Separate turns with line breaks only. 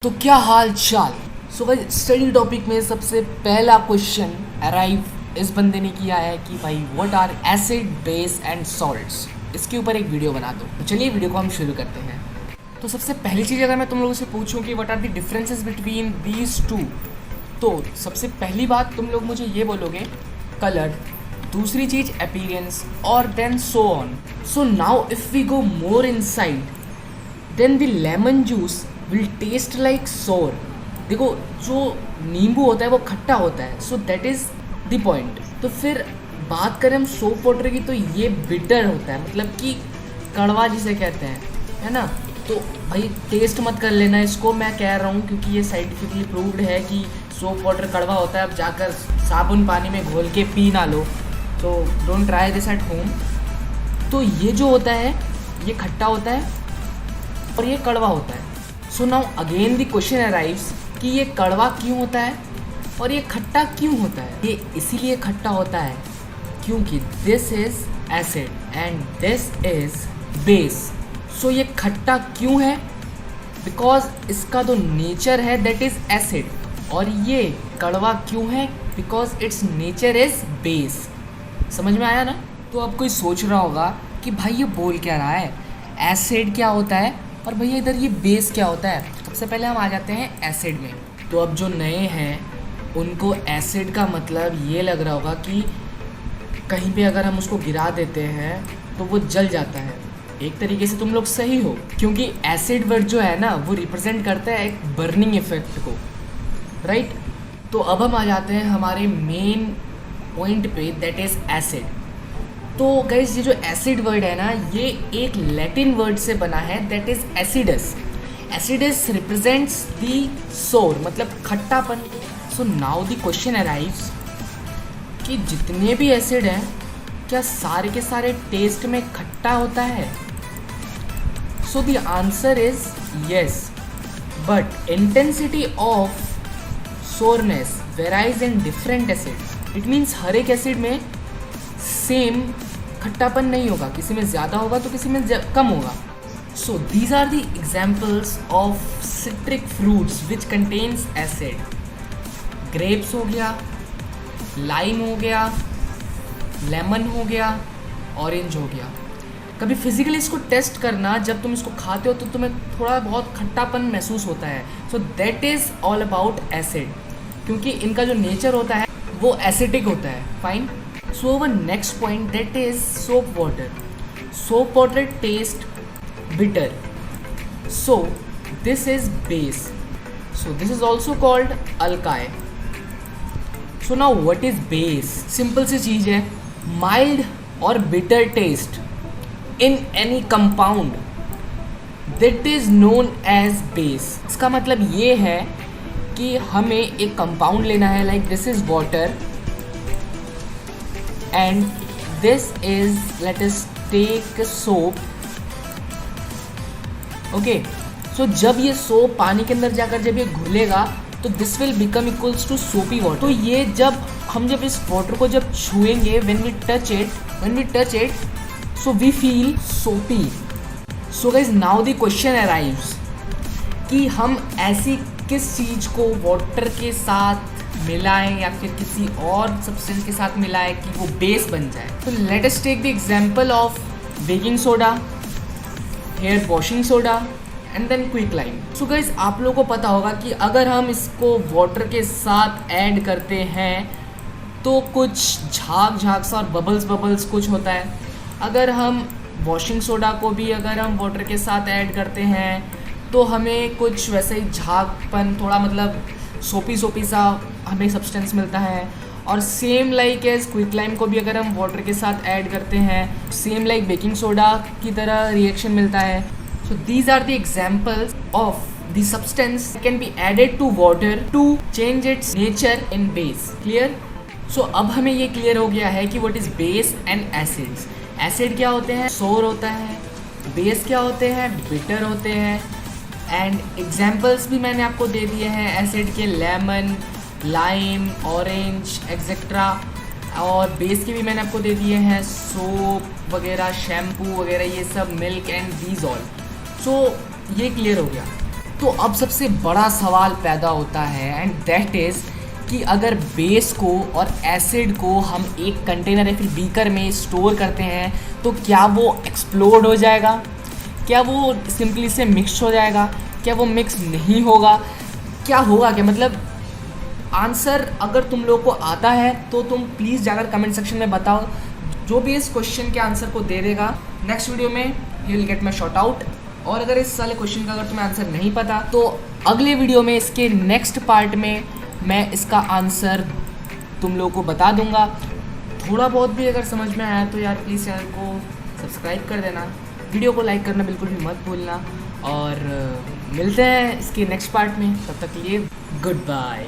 तो क्या हाल चाल। सो भाई स्टडी टॉपिक में सबसे पहला क्वेश्चन अराइव इस बंदे ने किया है कि भाई what are acid base and salts. इसके ऊपर एक वीडियो बना दो। तो चलिए वीडियो को हम शुरू करते हैं। तो सबसे पहली चीज़ अगर मैं तुम लोगों से पूछूं कि what are the differences between these two, तो सबसे पहली बात तुम लोग मुझे ये बोलोगे कलर, दूसरी चीज़ अपीयरेंस और then so on. So now if we go more inside then the lemon juice will taste like sour. देखो जो नींबू होता है वो खट्टा होता है, so that is the point. तो फिर बात करें हम सोप वाटर की तो ये बिटर होता है, मतलब कि कड़वा जिसे कहते हैं, है ना। तो भाई टेस्ट मत कर लेना इसको, मैं कह रहा हूँ क्योंकि ये साइंटिफिकली प्रूव्ड है कि सोप वाटर कड़वा होता है। अब जाकर साबुन पानी में घोल के पी ना लो, तो don't try this at home. तो ये जो होता है ये खट्टा होता है और ये कड़वा होता है। So now again the question arrives कि ये कड़वा क्यों होता है और ये खट्टा क्यों होता है। ये इसीलिए खट्टा होता है क्योंकि this is acid and this is base. So ये खट्टा क्यों है? बिकॉज इसका जो नेचर है दैट इज एसिड, और ये कड़वा क्यों है? Because it's nature is base. समझ में आया ना। तो अब कोई सोच रहा होगा कि भाई ये बोल क्या रहा है, एसिड क्या होता है और भैया इधर ये बेस क्या होता है। सबसे पहले हम आ जाते हैं एसिड में। तो अब जो नए हैं उनको एसिड का मतलब ये लग रहा होगा कि कहीं पे अगर हम उसको गिरा देते हैं तो वो जल जाता है। एक तरीके से तुम लोग सही हो, क्योंकि एसिड वर्ड जो है ना वो रिप्रेजेंट करता है एक बर्निंग इफेक्ट को, राइट। तो अब हम आ जाते हैं हमारे मेन पॉइंट पे, दैट इज़ एसिड। तो गाइस ये जो एसिड वर्ड है ना ये एक लैटिन वर्ड से बना है, that is acidus. Acidus represents the सोर, मतलब खट्टापन। So now the question arrives कि जितने भी एसिड हैं क्या सारे के सारे टेस्ट में खट्टा होता है? So the answer is yes, but intensity of sourness varies in different acids. It means हर एक एसिड में सेम खट्टापन नहीं होगा, किसी में ज़्यादा होगा तो किसी में कम होगा। So these are the examples of citric fruits which contains acid. Grapes हो गया, लाइम हो गया, लेमन हो गया, ऑरेंज हो गया। कभी फिजिकली इसको टेस्ट करना, जब तुम इसको खाते हो तो तुम्हें थोड़ा बहुत खट्टापन महसूस होता है। So that is all about acid, क्योंकि इनका जो नेचर होता है वो एसिडिक होता है। Fine. So our next point, that is soap water. Soap water taste bitter. So this is base. So this is also called alkali. So now what is base? Simple सी चीज़ है, mild or bitter taste in any compound that is known as base. इसका मतलब ये है कि हमें एक compound लेना है, like this is water and this is, let us take soap. okay, so जब ये सोप पानी के अंदर जाकर जब ये घुलेगा तो this will become equals to soapy water. तो ये जब इस वाटर को जब छुएंगे, when we touch it so we feel soapy. so guys now the question arrives कि हम ऐसी किस चीज़ को वाटर के साथ मिलाएं या फिर किसी और सब्सटेंस के साथ मिलाएं कि वो बेस बन जाए। तो let us take the example of baking soda, hair washing soda and then quicklime. So guys आप लोगों को पता होगा कि अगर हम इसको वाटर के साथ ऐड करते हैं तो कुछ झाग सा और बबल्स कुछ होता है। अगर हम वॉशिंग सोडा को भी अगर हम वाटर के साथ ऐड करते हैं तो हमें कुछ वैसे ही झागपन, थोड़ा मतलब सोपी सा हमें सब्सटेंस मिलता है। और सेम लाइक एज क्विकलाइम को भी अगर हम वाटर के साथ ऐड करते हैं, सेम लाइक बेकिंग सोडा की तरह रिएक्शन मिलता है। So these are the examples of the substance can be added to water to change its nature in base. Clear? So अब हमें ये क्लियर हो गया है कि what is base and acids. Acid क्या होते हैं? सोर होता है। बेस क्या होते हैं? बिटर होते हैं। एंड एग्जाम्पल्स भी मैंने आपको दे दिए हैं एसिड के, लेमन, लाइम, ऑरेंज एक्सेट्रा। और बेस के भी मैंने आपको दे दिए हैं, सोप वगैरह, शैम्पू वगैरह, ये सब, मिल्क एंड दीज ऑल। सो ये क्लियर हो गया। तो अब सबसे बड़ा सवाल पैदा होता है एंड दैट इज़ कि अगर बेस को और एसिड को हम एक कंटेनर या फिर बीकर में स्टोर करते हैं तो क्या वो एक्सप्लोड हो जाएगा, क्या वो सिंपली से मिक्स हो जाएगा, क्या वो मिक्स नहीं होगा, क्या होगा, क्या मतलब आंसर अगर तुम लोग को आता है तो तुम प्लीज़ जाकर कमेंट सेक्शन में बताओ। जो भी इस क्वेश्चन के आंसर को दे देगा नेक्स्ट वीडियो में he will get my shot out. और अगर इस वाले क्वेश्चन का अगर तुम्हें आंसर नहीं पता तो अगले वीडियो में इसके नेक्स्ट पार्ट में मैं इसका आंसर तुम लोगों को बता दूंगा। थोड़ा बहुत भी अगर समझ में आया तो यार प्लीज़ चैनल को सब्सक्राइब कर देना, वीडियो को लाइक करना बिल्कुल भी मत भूलना और मिलते हैं इसके नेक्स्ट पार्ट में। तब तक के लिए गुड बाय।